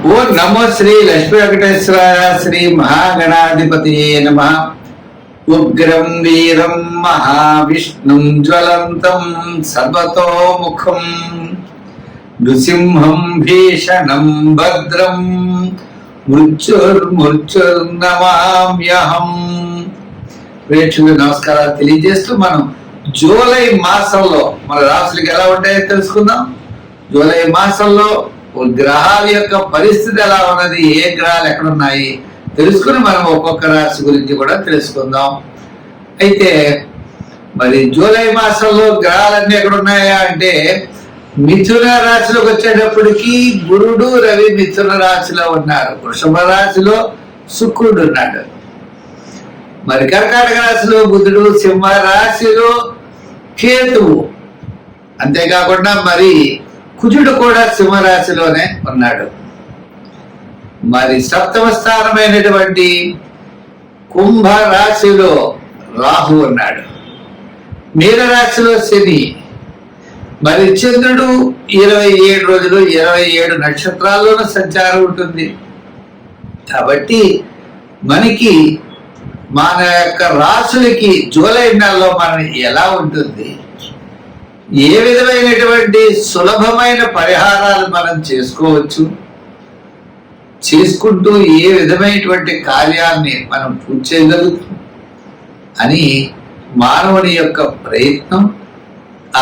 ఓ నమో శ్రీ లక్ష్మీ వెంకటేశ్వరాయ శ్రీ మహాగణాధిపతి నమ. ఉగ్రం వీరం మహావిష్ణుం జ్వలంతం సర్వతోముఖం నృసింహం భీషణం భద్రం మృత్యుర్మృత్యుర్నమామ్యహం. ప్రేక్షకులకు నమస్కారాలు తెలియజేస్తూ మనం జూలై మాసంలో మన రాశులకి ఎలా ఉంటాయో తెలుసుకుందాం. జూలై మాసంలో గ్రహాల యొక్క పరిస్థితి ఎలా ఉన్నది, ఏ గ్రహాలు ఎక్కడున్నాయి తెలుసుకుని మనం ఒక్కొక్క రాశి గురించి కూడా తెలుసుకుందాం. అయితే మరి జూలై మాసంలో గ్రహాలన్నీ ఎక్కడున్నాయా అంటే మిథున రాశిలోకి వచ్చేటప్పటికి గురుడు రవి మిథున రాశిలో ఉన్నారు. వృషభ రాశిలో శుక్రుడు ఉన్నాడు. మరి కర్కాటక రాశిలో బుధుడు, సింహ రాశిలో కేతువు, అంతేకాకుండా మరి కుజుడు కూడా సింహరాశిలోనే ఉన్నాడు. మరి సప్తమ స్థానమైనటువంటి కుంభ రాశిలో రాహు ఉన్నాడు. మీనరాశిలో శని. మరి చంద్రుడు 27 రోజులు 27 నక్షత్రాల్లోనూ సంచారం ఉంటుంది. కాబట్టి మనకి మన యొక్క రాశులకి జూలై నెలలో మనం ఎలా ఉంటుంది, ఏ విధమైనటువంటి సులభమైన పరిహారాలు మనం చేసుకోవచ్చు, చేసుకుంటూ ఏ విధమైనటువంటి కార్యాన్ని మనం పూర్తి చేయగలుగుతాం అని మానవుని యొక్క ప్రయత్నం,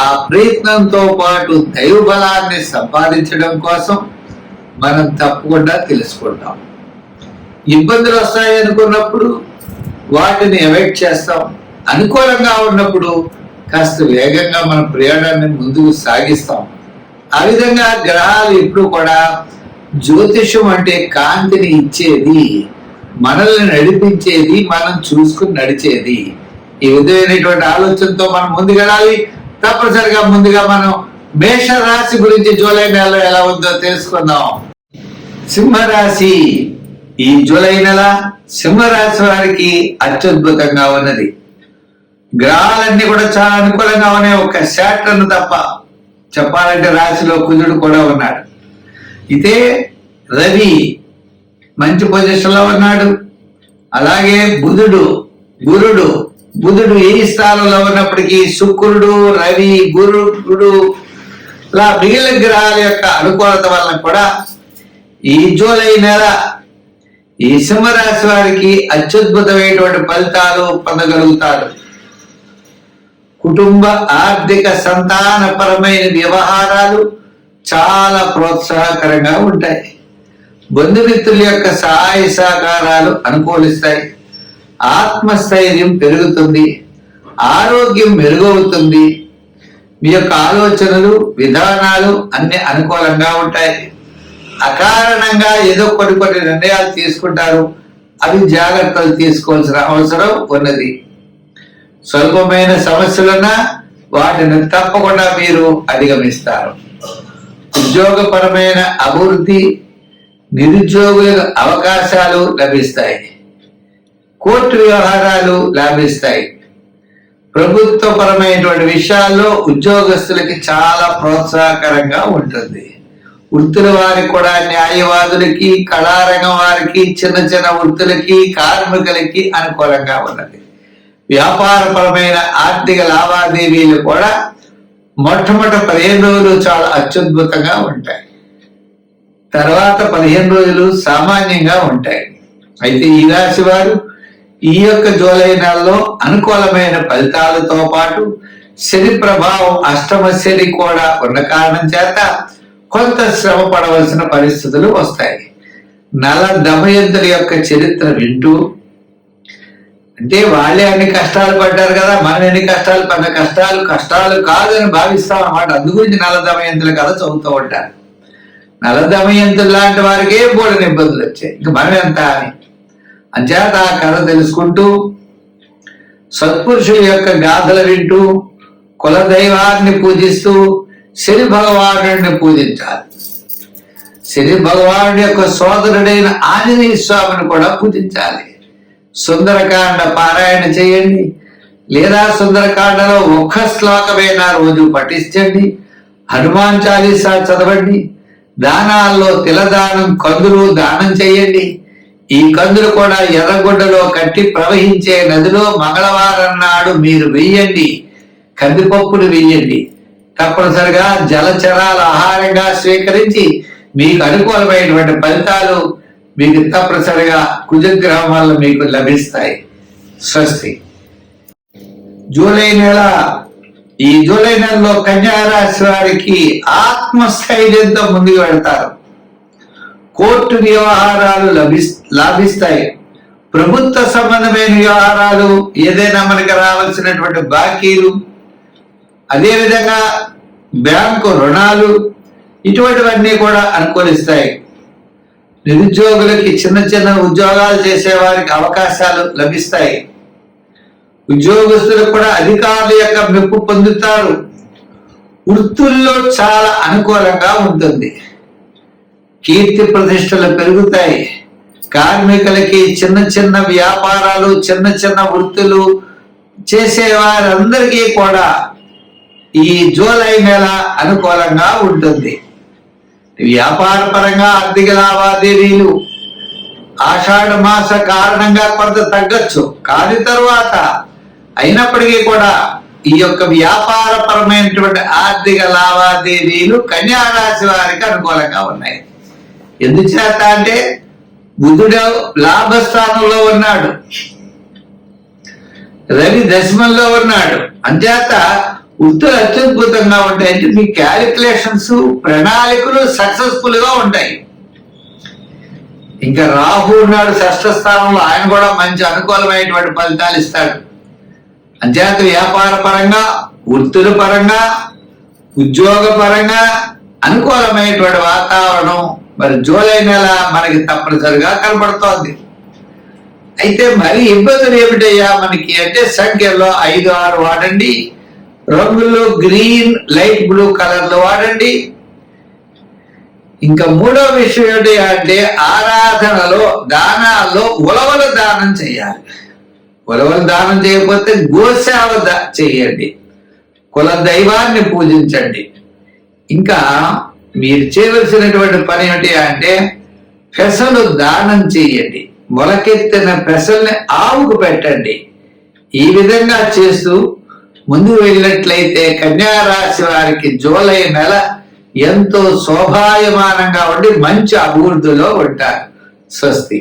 ఆ ప్రయత్నంతో పాటు దైవ బలాన్ని సంపాదించడం కోసం మనం తప్పకుండా తెలుసుకుంటాం. ఇబ్బందులు వస్తాయి అనుకున్నప్పుడు వాటిని అవాయిడ్ చేస్తాం. అనుకూలంగా ఉన్నప్పుడు కాస్త వేగంగా మన ప్రయాణాన్ని ముందుకు సాగిస్తాం. ఆ విధంగా గ్రహాలు ఎప్పుడు కూడా జ్యోతిషం అంటే కాంతిని ఇచ్చేది, మనల్ని నడిపించేది, మనం చూసుకుని నడిచేది. ఈ విధమైనటువంటి ఆలోచనతో మనం ముందుకెళ్ళాలి. తప్పనిసరిగా ముందుగా మనం మేష రాశి గురించి జూలై నెలలో ఎలా ఉందో తెలుసుకుందాం. సింహరాశి. ఈ జూలై నెల సింహరాశి వారికి అత్యద్భుతంగా ఉన్నది. గ్రహాలన్నీ కూడా చాలా అనుకూలంగా ఉన్నాయి. ఒక శాటర్న్ తప్ప చెప్పాలంటే రాశిలో కుజుడు కూడా ఉన్నాడు. అయితే రవి మంచి పొజిషన్ లో ఉన్నాడు. అలాగే బుధుడు ఏ స్థానంలో ఉన్నప్పటికీ శుక్రుడు, రవి, గురుడు ఇలా మిగిలిన గ్రహాల యొక్క అనుకూలత వలన కూడా ఈ జూలై నెల ఈ సింహరాశి వారికి అత్యద్భుతమైనటువంటి ఫలితాలు పొందగలుగుతారు. కుటుంబ ఆర్థిక సంతానపరమైన వ్యవహారాలు చాలా ప్రోత్సాహకరంగా ఉంటాయి. బంధుమిత్రుల యొక్క సహాయ సహకారాలు అనుకూలిస్తాయి. ఆత్మస్థైర్యం పెరుగుతుంది. ఆరోగ్యం మెరుగవుతుంది. మీ యొక్క ఆలోచనలు, విధానాలు అన్ని అనుకూలంగా ఉంటాయి. అకారణంగా ఏదో కొన్ని నిర్ణయాలు తీసుకుంటారు. అవి జాగ్రత్తలు తీసుకోవాల్సిన అవసరం ఉన్నది. స్వల్పమైన సమస్యలున్నా వాటిని తప్పకుండా మీరు అధిగమిస్తారు. ఉద్యోగపరమైన అభివృద్ధి, నిరుద్యోగుల అవకాశాలు లభిస్తాయి. కోర్టు వ్యవహారాలు లాభిస్తాయి. ప్రభుత్వపరమైనటువంటి విషయాల్లో ఉద్యోగస్తులకి చాలా ప్రోత్సాహకరంగా ఉంటుంది. వృత్తుల వారికి కూడా, న్యాయవాదులకి, కళారంగం వారికి, చిన్న చిన్న వృత్తులకి, కార్మికులకి అనుకూలంగా ఉన్నది. వ్యాపారపరమైన ఆర్థిక లావాదేవీలు కూడా మొట్టమొదటి 15 రోజులు చాలా అత్యద్భుతంగా ఉంటాయి. తర్వాత 15 రోజులు సామాన్యంగా ఉంటాయి. అయితే ఈ రాశి వారు ఈ యొక్క జూలై నెలలో అనుకూలమైన ఫలితాలతో పాటు శని ప్రభావం, అష్టమ శని కూడా ఉన్న కారణం చేత కొంత శ్రమ పడవలసిన పరిస్థితులు వస్తాయి. నల దమయంతుల యొక్క చరిత్ర వింటూ, అంటే వాళ్ళే అన్ని కష్టాలు పడ్డారు కదా, మనం ఎన్ని కష్టాలు పడ్డ, కష్టాలు కాదని భావిస్తాం అన్నమాట. అందుగురించి నల దమయంతుల కథ చదువుతూ ఉంటారు. నల దమయంతులు లాంటి వారికే బోడని ఇబ్బందులు వచ్చాయి, ఇంక మనం ఎంత అని. అంచేత ఆ కథ తెలుసుకుంటూ, సత్పురుషుల యొక్క గాథలు వింటూ, కులదైవాన్ని పూజిస్తూ శని భగవానుడిని పూజించాలి. శని భగవానుడి యొక్క సోదరుడైన ఆంజనేయ స్వామిని కూడా పూజించాలి. సుందరకాండ పారాయణ చేయండి, లేదా సుందరకాండలో ఒక్క శ్లోకమైనా రోజు పఠించండి. హనుమాన్ చాలీసా చదవండి. దానాల్లో తిలదానం, కందులు దానం చేయండి. ఈ కందులు కూడా ఎర్రగుడ్డలో కట్టి ప్రవహించే నదిలో మంగళవారం నాడు మీరు వెయ్యండి. కందిపప్పును వెయ్యండి. తప్పనిసరిగా జలచరాల ఆహారంగా స్వీకరించి మీకు అనుకూలమైనటువంటి ఫలితాలు మీకు తప్పనిసరిగా కుజగ్రహం వల్ల మీకు లభిస్తాయి. స్వస్తి. ఈ జూలై నెలలో కన్యా రాశి వారికి ఆత్మస్థైర్యంతో ముందుకు వెళ్తారు. కోర్టు వ్యవహారాలు లాభిస్తాయి. ప్రభుత్వ సంబంధమైన వ్యవహారాలు, ఏదైనా మనకి రావాల్సినటువంటి బాకీలు, అదేవిధంగా బ్యాంకు రుణాలు, ఇటువంటివన్నీ కూడా అనుకూలిస్తాయి. నిరుద్యోగులకి, చిన్న చిన్న ఉద్యోగాలు చేసే వారికి అవకాశాలు లభిస్తాయి. ఉద్యోగస్తులకు కూడా అధికారుల యొక్క మెప్పు పొందుతారు. వృత్తుల్లో చాలా అనుకూలంగా ఉంటుంది. కీర్తి ప్రతిష్టలు పెరుగుతాయి. కార్మికులకి, చిన్న చిన్న వ్యాపారాలు, చిన్న చిన్న వృత్తులు చేసే వారందరికీ కూడా ఈ జూలై నెల అనుకూలంగా ఉంటుంది. వ్యాపార పరంగా ఆర్థిక లావాదేవీలు ఆషాఢ మాస కారణంగా కొంత తగ్గచ్చు, కానీ తరువాత అయినప్పటికీ కూడా ఈ యొక్క వ్యాపార పరమైనటువంటి ఆర్థిక లావాదేవీలు కన్యా రాశి వారికి అనుకూలంగా ఉన్నాయి. ఎందుచేత అంటే బుధుడు లాభస్థానంలో ఉన్నాడు, రవి దశమంలో ఉన్నాడు. అంచేత వృత్తులు అత్యద్భుతంగా ఉంటాయి. అంటే మీ క్యాలిక్యులేషన్స్, ప్రణాళికలు సక్సెస్ఫుల్ గా ఉంటాయి. ఇంకా రాహు ఉన్నాడు షష్ఠ స్థానంలో, ఆయన కూడా మంచి అనుకూలమైనటువంటి ఫలితాలు ఇస్తాడు. అంచేత వ్యాపార పరంగా, వృత్తుల పరంగా, ఉద్యోగ పరంగా అనుకూలమైనటువంటి వాతావరణం మరి జూలై నెల మనకి తప్పనిసరిగా కనబడుతోంది. అయితే మరి ఇబ్బందులు ఏమిటయ్యా మనకి అంటే, సంఖ్యలో 5, 6 వాడండి. రంగుల్లో గ్రీన్, లైట్ బ్లూ కలర్లు వాడండి. ఇంకా మూడో విషయం ఏంటి అంటే, ఆరాధనలో, దానాల్లో ఉలవలు దానం చేయాలి. ఉలవలు దానం చేయకపోతే గోసేవ చేయండి. కుల దైవాన్ని పూజించండి. ఇంకా మీరు చేయవలసినటువంటి పని ఏంటి అంటే, పెసలు దానం చేయండి. మొలకెత్తిన పెసల్ని ఆవుకు పెట్టండి. ఈ విధంగా చేస్తూ ముందు వెళ్ళినట్లయితే కన్యా రాశి వారికి జూలై నెల ఎంతో శోభాయమానంగా ఉండి మంచి అభివృద్ధిలో ఉంటారు. స్వస్తి.